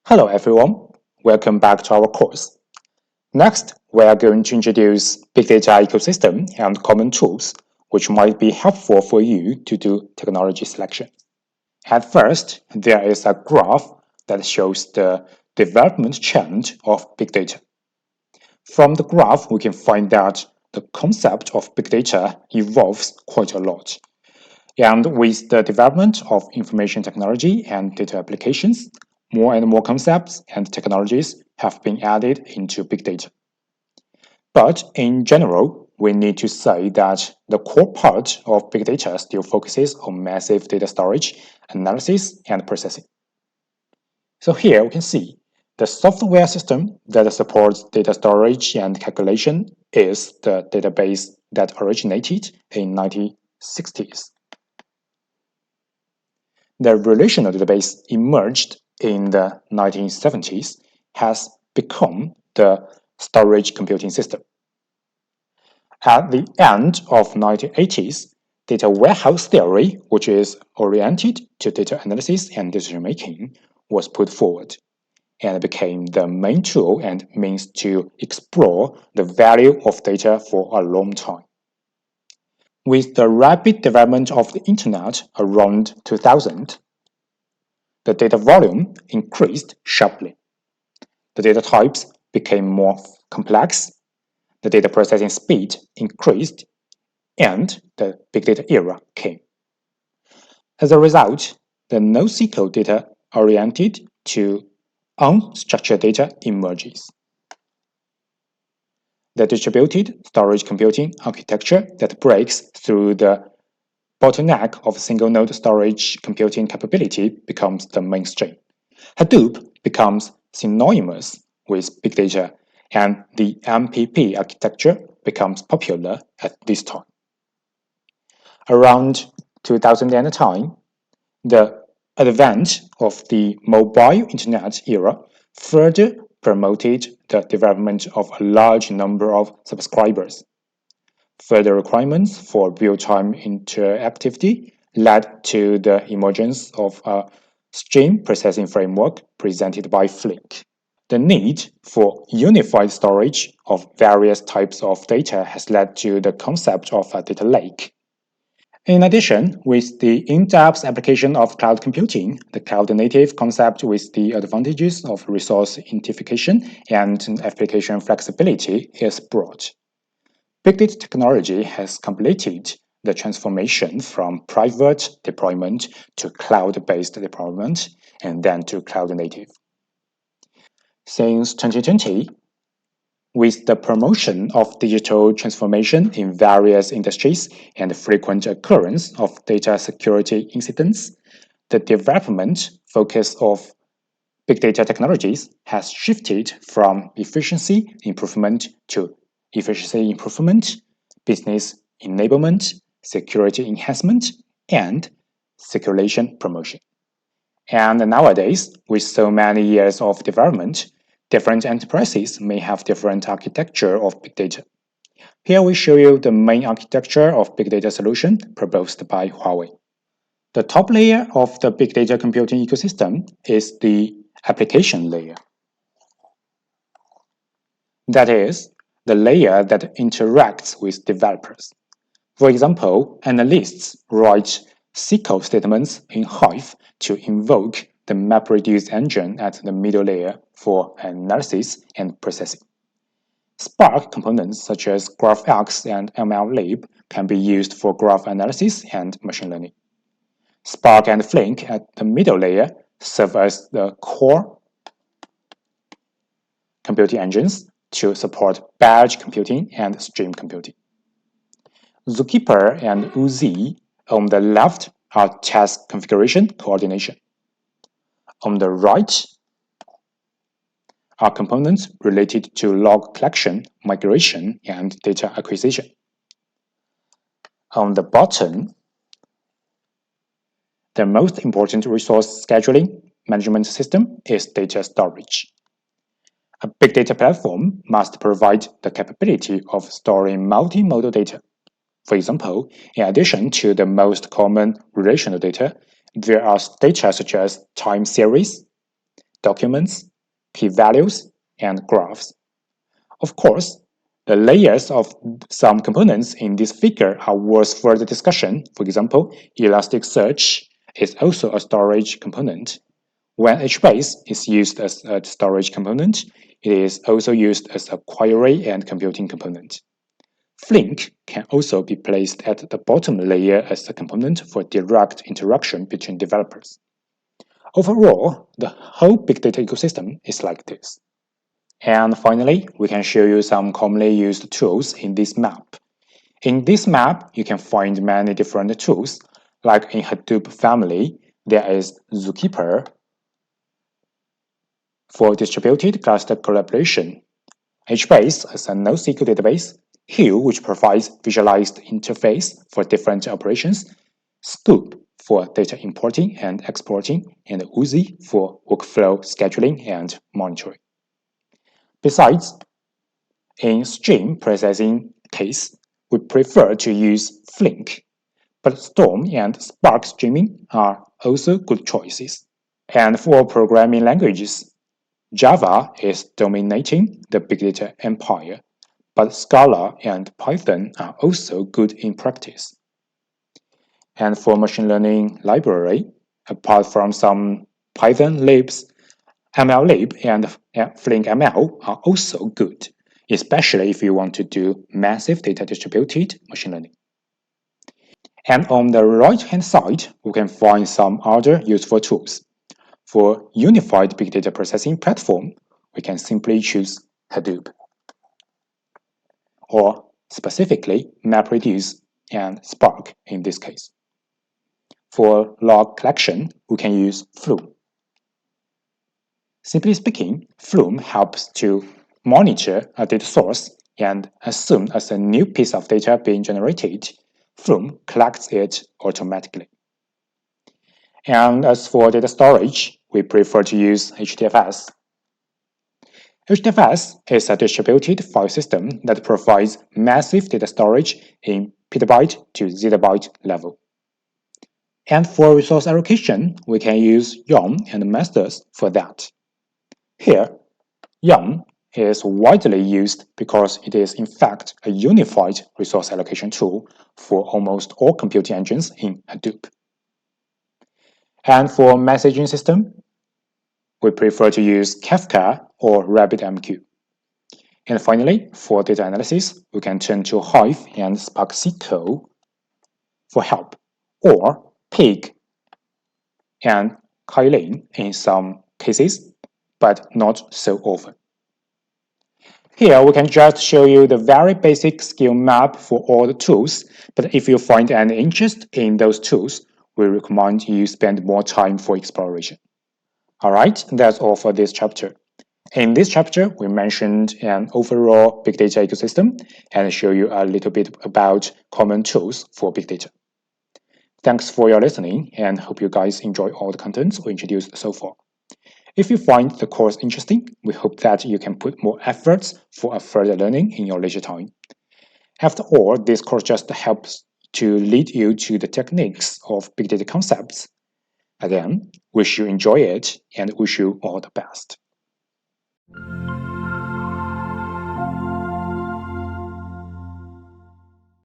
Hello everyone, welcome back to our course. Next, we are going to introduce big data ecosystem and common tools which might be helpful for you to do technology selection. At first, there is a graph that shows the development trend of big data. From the graph, we can find that the concept of big data evolves quite a lot. And with the development of information technology and data applications, more and more concepts and technologies have been added into big data. But in general, we need to say that the core part of big data still focuses on massive data storage, analysis, and processing. So here we can see the software system that supports data storage and calculation is the database that originated in 1960s. The relational database emerged in the 1970s has become the storage computing system. At the end of 1980s, data warehouse theory, which is oriented to data analysis and decision making, was put forward and became the main tool and means to explore the value of data for a long time. With the rapid development of the internet around 2000, the data volume increased sharply. The data types became more complex, the data processing speed increased, and the big data era came. As a result, the NoSQL data oriented to unstructured data emerges. The distributed storage computing architecture that breaks through the bottleneck of single-node storage computing capability becomes the mainstream. Hadoop becomes synonymous with big data, and the MPP architecture becomes popular at this time. Around 2010, the advent of the mobile internet era further promoted the development of a large number of subscribers. Further requirements for real-time interactivity led to the emergence of a stream processing framework presented by Flink. The need for unified storage of various types of data has led to the concept of a data lake. In addition, with the in-depth application of cloud computing, the cloud-native concept with the advantages of resource identification and application flexibility is brought. Big data technology has completed the transformation from private deployment to cloud-based deployment and then to cloud-native. Since 2020, with the promotion of digital transformation in various industries and the frequent occurrence of data security incidents, the development focus of big data technologies has shifted from efficiency improvement to efficiency improvement, business enablement, security enhancement, and circulation promotion. And nowadays, with so many years of development, different enterprises may have different architecture of big data. Here we show you the main architecture of big data solution proposed by Huawei. The top layer of the big data computing ecosystem is the application layer. That is, the layer that interacts with developers. For example, analysts write SQL statements in Hive to invoke the MapReduce engine at the middle layer for analysis and processing. Spark components such as GraphX and MLlib can be used for graph analysis and machine learning. Spark and Flink at the middle layer serve as the core computing engines to support batch computing and stream computing. Zookeeper and Uzi on the left are task configuration coordination. On the right are components related to log collection, migration, and data acquisition. On the bottom, the most important resource scheduling management system is data storage. A big data platform must provide the capability of storing multimodal data. For example, in addition to the most common relational data, there are data such as time series, documents, p-values, and graphs. Of course, the layers of some components in this figure are worth further discussion. For example, Elasticsearch is also a storage component. When HBase is used as a storage component, it is also used as a query and computing component. Flink can also be placed at the bottom layer as a component for direct interaction between developers. Overall, the whole big data ecosystem is like this. And finally, we can show you some commonly used tools in this map. In this map, you can find many different tools, like in Hadoop family, there is Zookeeper for distributed cluster collaboration, HBase as a NoSQL database, Hill, which provides visualized interface for different operations, Scoop for data importing and exporting, and Uzi for workflow scheduling and monitoring. Besides, in stream processing case, we prefer to use Flink, but Storm and Spark streaming are also good choices. And for programming languages, Java is dominating the big data empire, but Scala and Python are also good in practice. And for machine learning library, apart from some Python libs, MLlib and FlinkML are also good, especially if you want to do massive data distributed machine learning. And on the right-hand side, we can find some other useful tools. For unified big data processing platform, we can simply choose Hadoop. Or specifically, MapReduce and Spark in this case. For log collection, we can use Flume. Simply speaking, Flume helps to monitor a data source, and as soon as a new piece of data being generated, Flume collects it automatically. And as for data storage, we prefer to use HDFS. HDFS is a distributed file system that provides massive data storage in petabyte to zettabyte level. And for resource allocation, we can use Yum and Masters for that. Here, Yum is widely used because it is in fact a unified resource allocation tool for almost all computing engines in Hadoop. And for messaging system, we prefer to use Kafka or RabbitMQ. And finally, for data analysis, we can turn to Hive and Spark-SQL for help, or Pig and Kylin in some cases, but not so often. Here, we can just show you the very basic skill map for all the tools, but if you find any interest in those tools, we recommend you spend more time for exploration. Alright, that's all for this chapter. In this chapter, we mentioned an overall big data ecosystem and show you a little bit about common tools for big data. Thanks for your listening and hope you guys enjoy all the contents we introduced so far. If you find the course interesting, we hope that you can put more efforts for a further learning in your leisure time. After all, this course just helps to lead you to the techniques of big data concepts. Again, wish you enjoy it and wish you all the best.